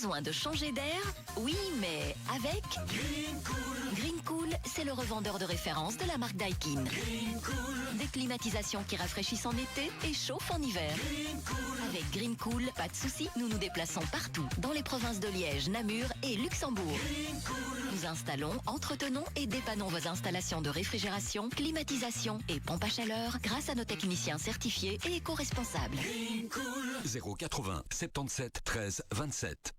Besoin de changer d'air? Oui, mais avec Green Cool, c'est le revendeur de référence de la marque Daikin. Des climatisations qui rafraîchissent en été et chauffent en hiver. Avec Green Cool, pas de soucis, nous nous déplaçons partout, dans les provinces de Liège, Namur et Luxembourg. Nous installons, entretenons et dépannons vos installations de réfrigération, climatisation et pompe à chaleur grâce à nos techniciens certifiés et éco-responsables. 080 77 13 27.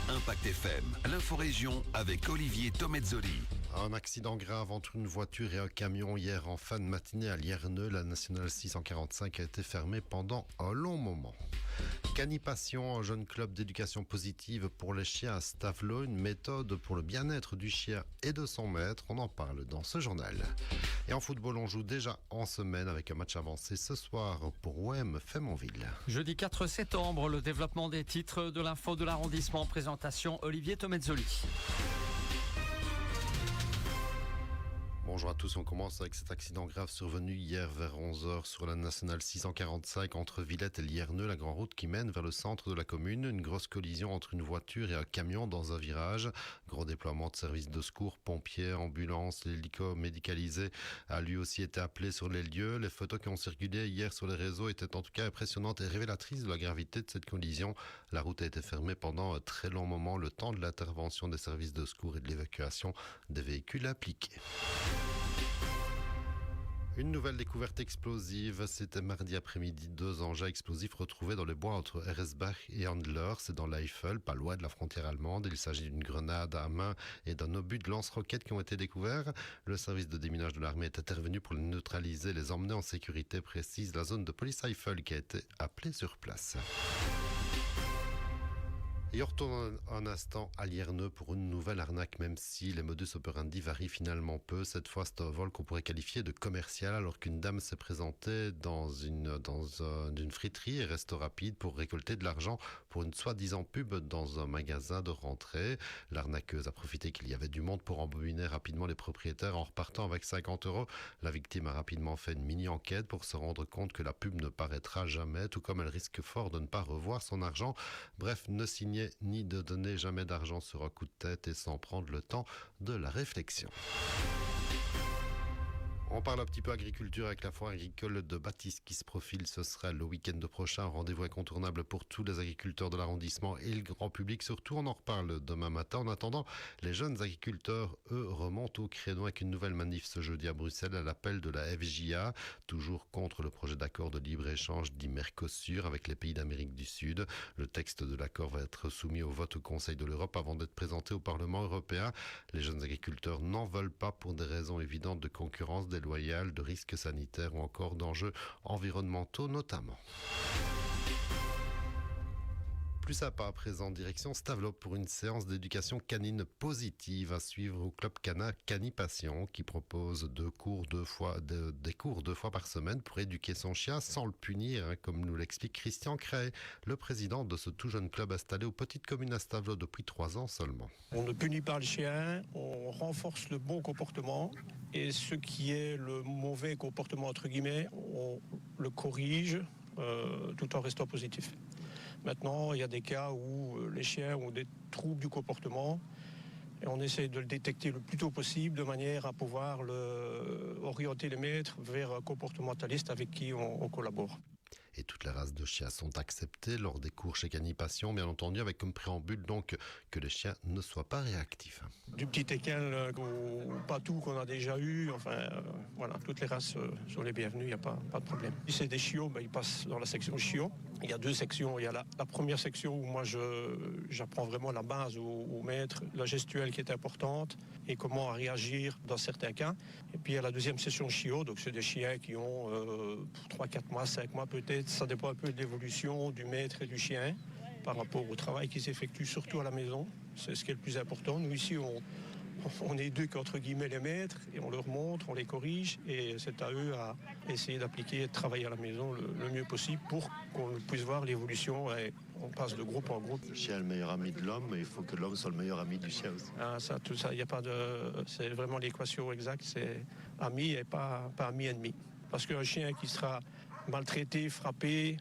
Impact FM, l'inforégion avec Olivier Tomezzoli. Un accident grave entre une voiture et un camion hier en fin de matinée à Lierneux. La nationale 645 a été fermée pendant un long moment. Canipation, un jeune club d'éducation positive pour les chiens à Stavelot, une méthode pour le bien-être du chien et de son maître. On en parle dans ce journal. Et en football, on joue déjà en semaine avec un match avancé ce soir pour OM Feymonville. Jeudi 4 septembre, le développement des titres de l'info de l'arrondissement. Présentation Olivier Tomezzoli. Bonjour à tous, on commence avec cet accident grave survenu hier vers 11h sur la nationale 645 entre Villette et Lierneux, la grande route qui mène vers le centre de la commune. Une grosse collision entre une voiture et un camion dans un virage. Gros déploiement de services de secours, pompiers, ambulances, l'hélico médicalisé a lui aussi été appelé sur les lieux. Les photos qui ont circulé hier sur les réseaux étaient en tout cas impressionnantes et révélatrices de la gravité de cette collision. La route a été fermée pendant un très long moment, le temps de l'intervention des services de secours et de l'évacuation des véhicules impliqués. Une nouvelle découverte explosive, c'était mardi après-midi, 2 engins explosifs retrouvés dans les bois entre Eresbach et Handler, c'est dans l'Eifel, pas loin de la frontière allemande. Il s'agit d'une grenade à main et d'un obus de lance-roquettes qui ont été découverts. Le service de déminage de l'armée est intervenu pour les neutraliser, les emmener en sécurité, précise la zone de police Eifel qui a été appelée sur place. Et on retourne un instant à Lierneux pour une nouvelle arnaque, même si les modus operandi varient finalement peu. Cette fois, c'est un vol qu'on pourrait qualifier de commercial, alors qu'une dame s'est présentée dans une friterie et resto rapide pour récolter de l'argent pour une soi-disant pub dans un magasin de rentrée. L'arnaqueuse a profité qu'il y avait du monde pour embobiner rapidement les propriétaires en repartant avec 50 €. La victime a rapidement fait une mini-enquête pour se rendre compte que la pub ne paraîtra jamais, tout comme elle risque fort de ne pas revoir son argent. Bref, ne signer ni de donner jamais d'argent sur un coup de tête et sans prendre le temps de la réflexion. On parle un petit peu agriculture avec la foire agricole de Baptiste qui se profile. Ce sera le week-end prochain. Rendez-vous incontournable pour tous les agriculteurs de l'arrondissement et le grand public. Surtout, on en reparle demain matin. En attendant, les jeunes agriculteurs, eux, remontent au créneau avec une nouvelle manif ce jeudi à Bruxelles à l'appel de la FJA. Toujours contre le projet d'accord de libre-échange dit Mercosur avec les pays d'Amérique du Sud. Le texte de l'accord va être soumis au vote au Conseil de l'Europe avant d'être présenté au Parlement européen. Les jeunes agriculteurs n'en veulent pas pour des raisons évidentes de concurrence déloyale, de risques sanitaires ou encore d'enjeux environnementaux notamment. Plus sympa à présent, direction Stavelot pour une séance d'éducation canine positive à suivre au Club Cana Canipation qui propose des cours 2 fois par semaine pour éduquer son chien sans le punir, comme nous l'explique Christian Cray, le président de ce tout jeune club installé aux petites communes à Stavelot depuis 3 ans seulement. On ne punit pas le chien, on renforce le bon comportement et ce qui est le mauvais comportement entre guillemets, on le corrige tout en restant positif. Maintenant, il y a des cas où les chiens ont des troubles du comportement et on essaie de le détecter le plus tôt possible de manière à pouvoir orienter les maîtres vers un comportementaliste avec qui on collabore. Et toutes les races de chiens sont acceptées lors des cours chez Canipation, bien entendu, avec comme préambule donc que les chiens ne soient pas réactifs. Du petit équin au patou qu'on a déjà eu, voilà, toutes les races sont les bienvenues, il n'y a pas de problème. Si c'est des chiots, ils passent dans la section chiots. Il y a 2 sections, il y a la première section où moi j'apprends vraiment la base au maître, la gestuelle qui est importante et comment réagir dans certains cas. Et puis il y a la deuxième session chiots, donc c'est des chiens qui ont 3, 4 mois, 5 mois peut-être, ça dépend un peu de l'évolution du maître et du chien par rapport au travail qui s'effectue surtout à la maison. C'est ce qui est le plus important. Nous ici, on éduque entre guillemets les maîtres et on leur montre, on les corrige et c'est à eux à essayer d'appliquer et de travailler à la maison le mieux possible pour qu'on puisse voir l'évolution et on passe de groupe en groupe. Le chien est le meilleur ami de l'homme, mais il faut que l'homme soit le meilleur ami du chien aussi. Tout ça, il n'y a pas de... C'est vraiment l'équation exacte, c'est ami et pas ami-ennemi. Parce qu'un chien qui sera maltraité, frappé,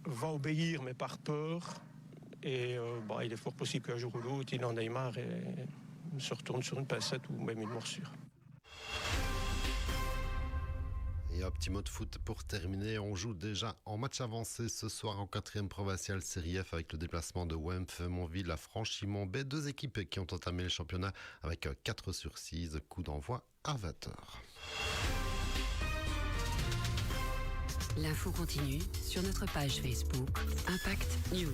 va obéir mais par peur Et il est fort possible qu'un jour ou l'autre, il en ait marre et se retourne sur une pincette ou même une morsure. Et un petit mot de foot pour terminer. On joue déjà en match avancé ce soir en 4e provinciale Série F avec le déplacement de Wempf-Montville à Franchimont-B. 2 équipes qui ont entamé le championnat avec 4/6. Coup d'envoi à 20h. L'info continue sur notre page Facebook Impact News.